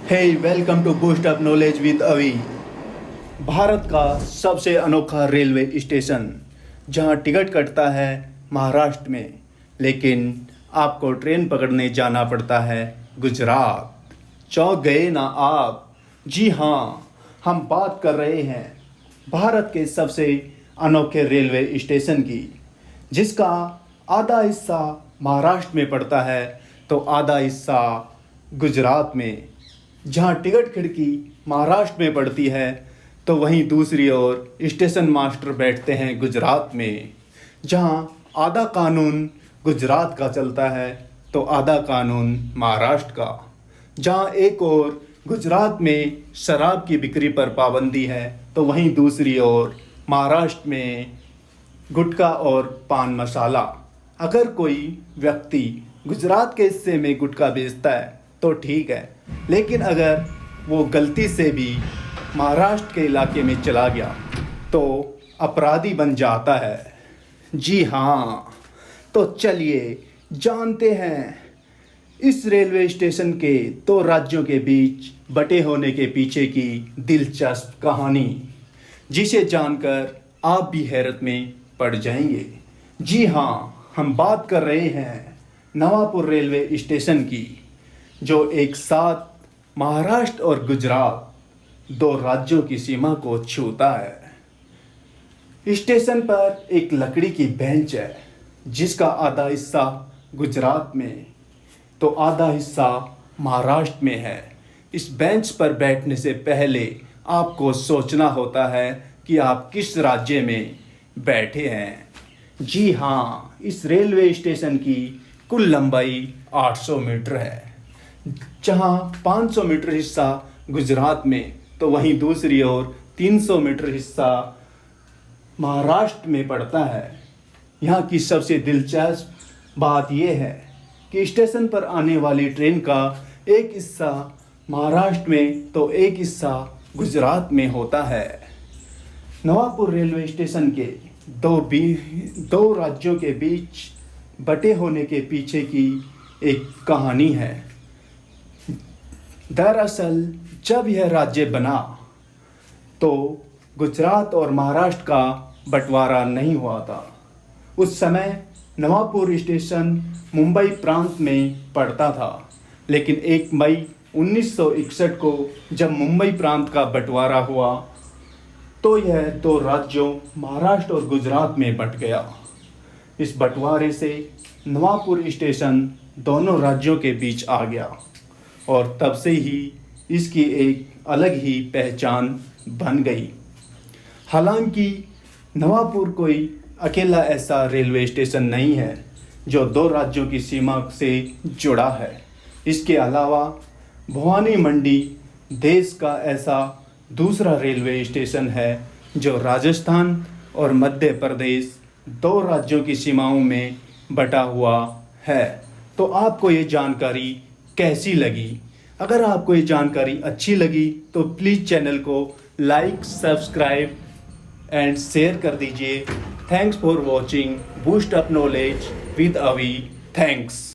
Hey welcome to Boost Up Knowledge with Avi. Bharat का सबसे अनोखा रेलवे स्टेशन जहां टिकट कटता है महाराष्ट्र में, लेकिन आपको ट्रेन पकड़ने जाना पड़ता है गुजरात। चौंक गए ना आप? जी हाँ, हम बात कर रहे हैं भारत के सबसे अनोखे रेलवे स्टेशन की, जिसका आधा हिस्सा महाराष्ट्र में पड़ता है तो आधा हिस्सा गुजरात में। जहां टिकट खिड़की महाराष्ट्र में पड़ती है तो वहीं दूसरी ओर स्टेशन मास्टर बैठते हैं गुजरात में। जहां आधा कानून गुजरात का चलता है तो आधा कानून महाराष्ट्र का। जहां एक ओर गुजरात में शराब की बिक्री पर पाबंदी है तो वहीं दूसरी ओर महाराष्ट्र में गुटखा और पान मसाला। अगर कोई व्यक्ति गुजरात के हिस्से में गुटखा बेचता है तो ठीक है, लेकिन अगर वो गलती से भी महाराष्ट्र के इलाके में चला गया तो अपराधी बन जाता है। जी हाँ, तो चलिए जानते हैं इस रेलवे स्टेशन के दो राज्यों के बीच बटे होने के पीछे की दिलचस्प कहानी, जिसे जानकर आप भी हैरत में पड़ जाएंगे। जी हाँ, हम बात कर रहे हैं नवापुर रेलवे स्टेशन की, जो एक साथ महाराष्ट्र और गुजरात दो राज्यों की सीमा को छूता है। स्टेशन पर एक लकड़ी की बेंच है, जिसका आधा हिस्सा गुजरात में तो आधा हिस्सा महाराष्ट्र में है। इस बेंच पर बैठने से पहले आपको सोचना होता है कि आप किस राज्य में बैठे हैं। जी हाँ, इस रेलवे स्टेशन की कुल लंबाई 800 मीटर है, जहां 500 मीटर हिस्सा गुजरात में तो वहीं दूसरी ओर 300 मीटर हिस्सा महाराष्ट्र में पड़ता है। यहाँ की सबसे दिलचस्प बात यह है कि स्टेशन पर आने वाली ट्रेन का एक हिस्सा महाराष्ट्र में तो एक हिस्सा गुजरात में होता है। नवापुर रेलवे स्टेशन के दो राज्यों के बीच बटे होने के पीछे की एक कहानी है। दरअसल जब यह राज्य बना तो गुजरात और महाराष्ट्र का बंटवारा नहीं हुआ था। उस समय नवापुर स्टेशन मुंबई प्रांत में पड़ता था, लेकिन 1 मई 1961 को जब मुंबई प्रांत का बंटवारा हुआ तो यह दो राज्यों महाराष्ट्र और गुजरात में बंट गया। इस बंटवारे से नवापुर स्टेशन दोनों राज्यों के बीच आ गया और तब से ही इसकी एक अलग ही पहचान बन गई। हालांकि नवापुर कोई अकेला ऐसा रेलवे स्टेशन नहीं है जो दो राज्यों की सीमा से जुड़ा है। इसके अलावा भवानी मंडी देश का ऐसा दूसरा रेलवे स्टेशन है जो राजस्थान और मध्य प्रदेश दो राज्यों की सीमाओं में बटा हुआ है। तो आपको ये जानकारी कैसी लगी? अगर आपको ये जानकारी अच्छी लगी तो प्लीज़ चैनल को लाइक, सब्सक्राइब एंड शेयर कर दीजिए। Thanks for watching boost Up Knowledge with अवी। थैंक्स।